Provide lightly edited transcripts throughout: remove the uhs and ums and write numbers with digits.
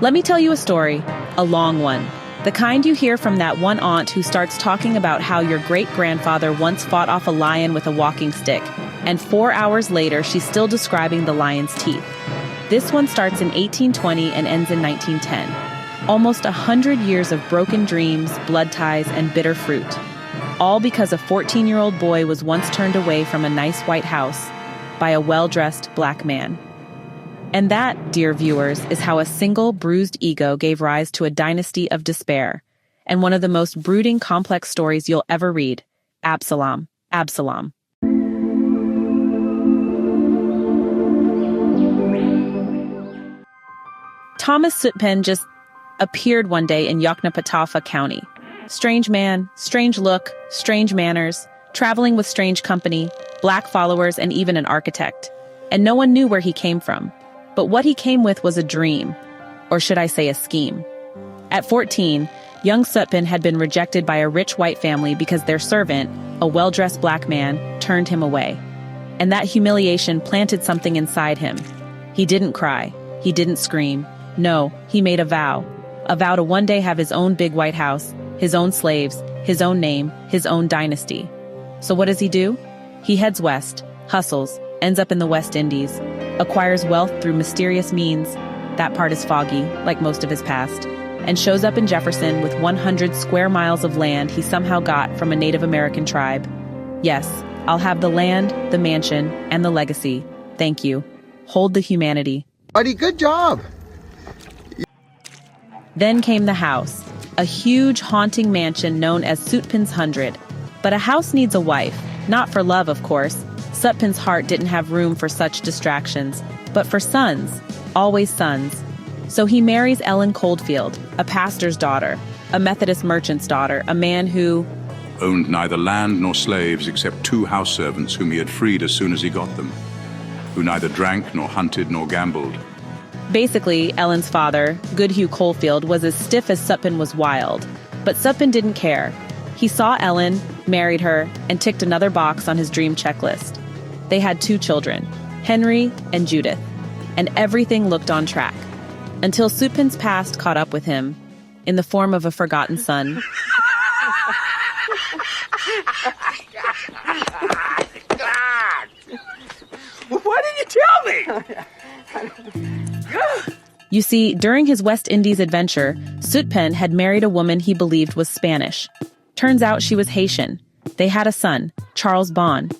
Let me tell you a story, a long one. The kind you hear from that one aunt who starts talking about how your great-grandfather once fought off a lion with a walking stick, and 4 hours later she's still describing the lion's teeth. This one starts in 1820 and ends in 1910. Almost 100 years of broken dreams, blood ties, and bitter fruit. All because a 14-year-old boy was once turned away from a nice white house by a well-dressed black man. And that, dear viewers, is how a single bruised ego gave rise to a dynasty of despair, and one of the most brooding, complex stories you'll ever read, Absalom. Absalom. Thomas Sutpen just appeared one day in Yoknapatawpha County. Strange man, strange look, strange manners, traveling with strange company, black followers, and even an architect. And no one knew where he came from. But what he came with was a dream, or should I say a scheme. At 14, young Sutpen had been rejected by a rich white family because their servant, a well-dressed black man, turned him away. And that humiliation planted something inside him. He didn't cry. He didn't scream. No, he made a vow to one day have his own big white house, his own slaves, his own name, his own dynasty. So what does he do? He heads west, hustles, ends up in the West Indies, acquires wealth through mysterious means, that part is foggy, like most of his past, and shows up in Jefferson with 100 square miles of land he somehow got from a Native American tribe. Yes, I'll have the land, the mansion, and the legacy. Thank you. Hold the humanity. Buddy, good job. Then came the house, a huge haunting mansion known as Sutpen's 100. But a house needs a wife, not for love, of course. Sutpen's heart didn't have room for such distractions, but for sons, always sons. So he marries Ellen Coldfield, a pastor's daughter, a Methodist merchant's daughter, a man who owned neither land nor slaves except 2 house servants whom he had freed as soon as he got them, who neither drank nor hunted nor gambled. Basically, Ellen's father, Goodhue Coldfield, was as stiff as Sutpen was wild. But Sutpen didn't care. He saw Ellen, married her, and ticked another box on his dream checklist. They had 2 children, Henry and Judith, and everything looked on track. Until Sutpen's past caught up with him, in the form of a forgotten son. Why didn't you tell me? You see, during his West Indies adventure, Sutpen had married a woman he believed was Spanish. Turns out she was Haitian. They had a son, Charles Bon.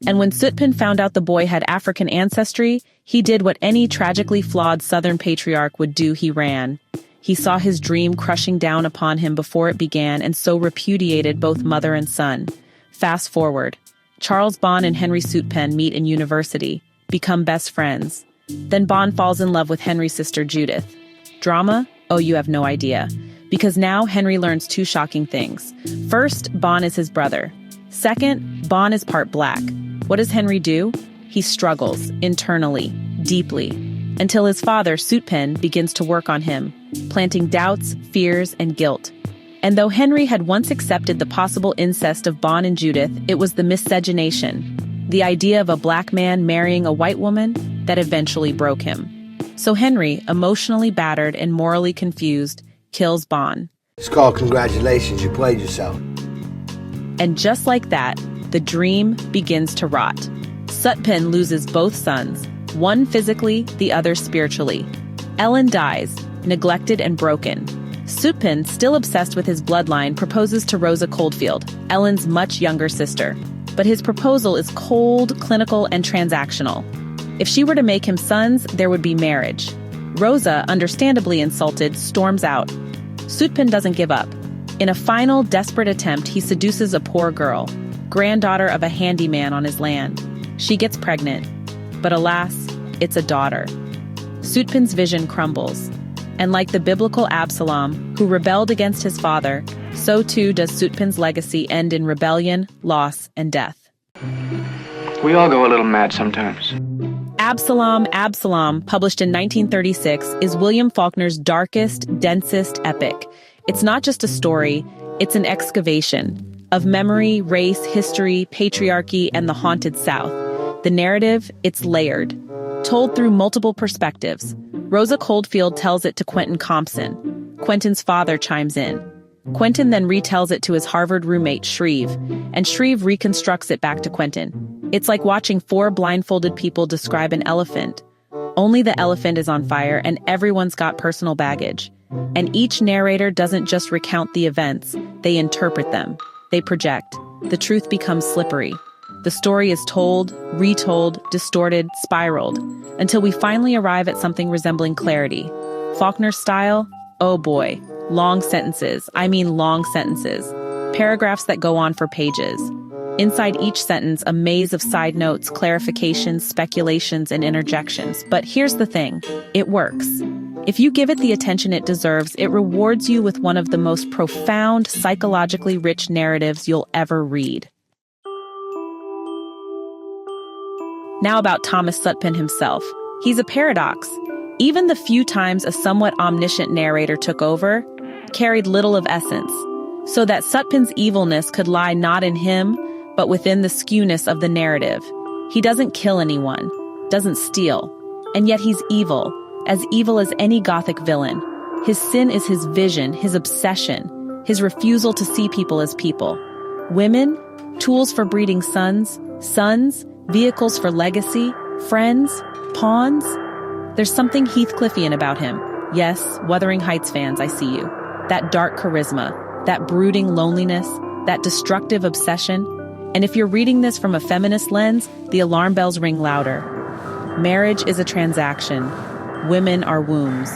And when Sutpen found out the boy had African ancestry, he did what any tragically flawed Southern patriarch would do. He ran. He saw his dream crushing down upon him before it began and so repudiated both mother and son. Fast forward. Charles Bon and Henry Sutpen meet in university, become best friends. Then Bon falls in love with Henry's sister Judith. Drama? Oh, you have no idea. Because now Henry learns 2 shocking things. First, Bon is his brother. Second, Bon is part black. What does Henry do? He struggles, internally, deeply, until his father, Sutpen, begins to work on him, planting doubts, fears, and guilt. And though Henry had once accepted the possible incest of Bon and Judith, it was the miscegenation, the idea of a black man marrying a white woman, that eventually broke him. So Henry, emotionally battered and morally confused, kills Bon. It's called congratulations, you played yourself. And just like that, the dream begins to rot. Sutpen loses both sons, one physically, the other spiritually. Ellen dies, neglected and broken. Sutpen, still obsessed with his bloodline, proposes to Rosa Coldfield, Ellen's much younger sister. But his proposal is cold, clinical, and transactional. If she were to make him sons, there would be marriage. Rosa, understandably insulted, storms out. Sutpen doesn't give up. In a final, desperate attempt, he seduces a poor girl, granddaughter of a handyman on his land. She gets pregnant. But alas, it's a daughter. Sutpen's vision crumbles. And like the biblical Absalom, who rebelled against his father, so too does Sutpen's legacy end in rebellion, loss, and death. We all go a little mad sometimes. Absalom, Absalom, published in 1936, is William Faulkner's darkest, densest epic. It's not just a story, it's an excavation of memory, race, history, patriarchy, and the haunted South. The narrative, it's layered, told through multiple perspectives, Rosa Coldfield tells it to Quentin Compson. Quentin's father chimes in. Quentin then retells it to his Harvard roommate Shreve, and Shreve reconstructs it back to Quentin. It's like watching four blindfolded people describe an elephant. Only the elephant is on fire and everyone's got personal baggage. And each narrator doesn't just recount the events, they interpret them. They project. The truth becomes slippery. The story is told, retold, distorted, spiraled, until we finally arrive at something resembling clarity. Faulkner's style? Oh boy. Long sentences. I mean long sentences. Paragraphs that go on for pages. Inside each sentence, a maze of side notes, clarifications, speculations, and interjections. But here's the thing. It works. If you give it the attention it deserves, it rewards you with one of the most profound, psychologically rich narratives you'll ever read. Now about Thomas Sutpen himself. He's a paradox. Even the few times a somewhat omniscient narrator took over, carried little of essence, so that Sutpen's evilness could lie not in him, but within the skewness of the narrative. He doesn't kill anyone, doesn't steal, and yet he's evil as any Gothic villain. His sin is his vision, his obsession, his refusal to see people as people. Women, tools for breeding sons, vehicles for legacy, friends, pawns. There's something Heathcliffian about him. Yes, Wuthering Heights fans, I see you. That dark charisma, that brooding loneliness, that destructive obsession. And if you're reading this from a feminist lens, the alarm bells ring louder. Marriage is a transaction. Women are wombs.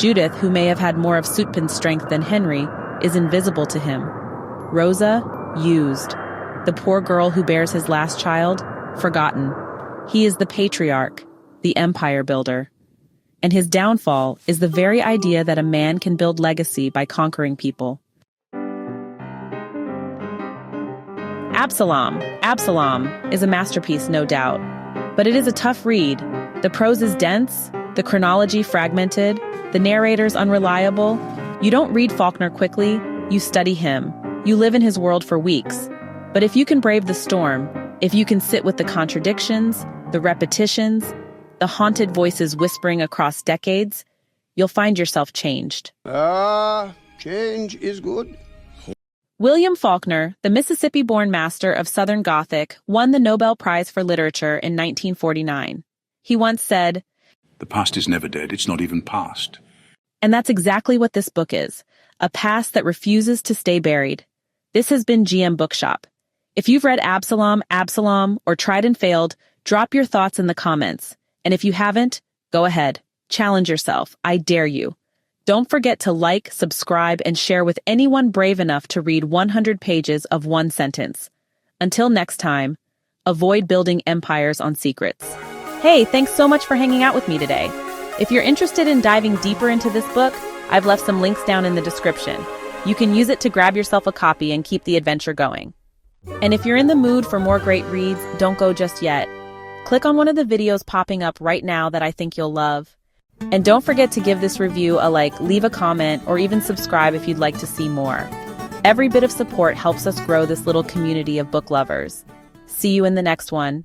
Judith, who may have had more of Sutpen's strength than Henry, is invisible to him. Rosa, used. The poor girl who bears his last child, forgotten. He is the patriarch, the empire builder. And his downfall is the very idea that a man can build legacy by conquering people. Absalom is a masterpiece, no doubt. But it is a tough read. The prose is dense, the chronology fragmented, the narrator's unreliable. You don't read Faulkner quickly, you study him. You live in his world for weeks. But if you can brave the storm, if you can sit with the contradictions, the repetitions, the haunted voices whispering across decades, you'll find yourself changed. Change is good. William Faulkner, the Mississippi-born master of Southern Gothic, won the Nobel Prize for Literature in 1949. He once said, "The past is never dead, it's not even past." And that's exactly what this book is, a past that refuses to stay buried. This has been GM Bookshop. If you've read Absalom, or Tried and Failed, drop your thoughts in the comments. And if you haven't, go ahead. Challenge yourself. I dare you. Don't forget to like, subscribe, and share with anyone brave enough to read 100 pages of one sentence. Until next time, avoid building empires on secrets. Hey, thanks so much for hanging out with me today. If you're interested in diving deeper into this book, I've left some links down in the description. You can use it to grab yourself a copy and keep the adventure going. And if you're in the mood for more great reads, don't go just yet. Click on one of the videos popping up right now that I think you'll love. And don't forget to give this review a like, leave a comment, or even subscribe if you'd like to see more. Every bit of support helps us grow this little community of book lovers. See you in the next one.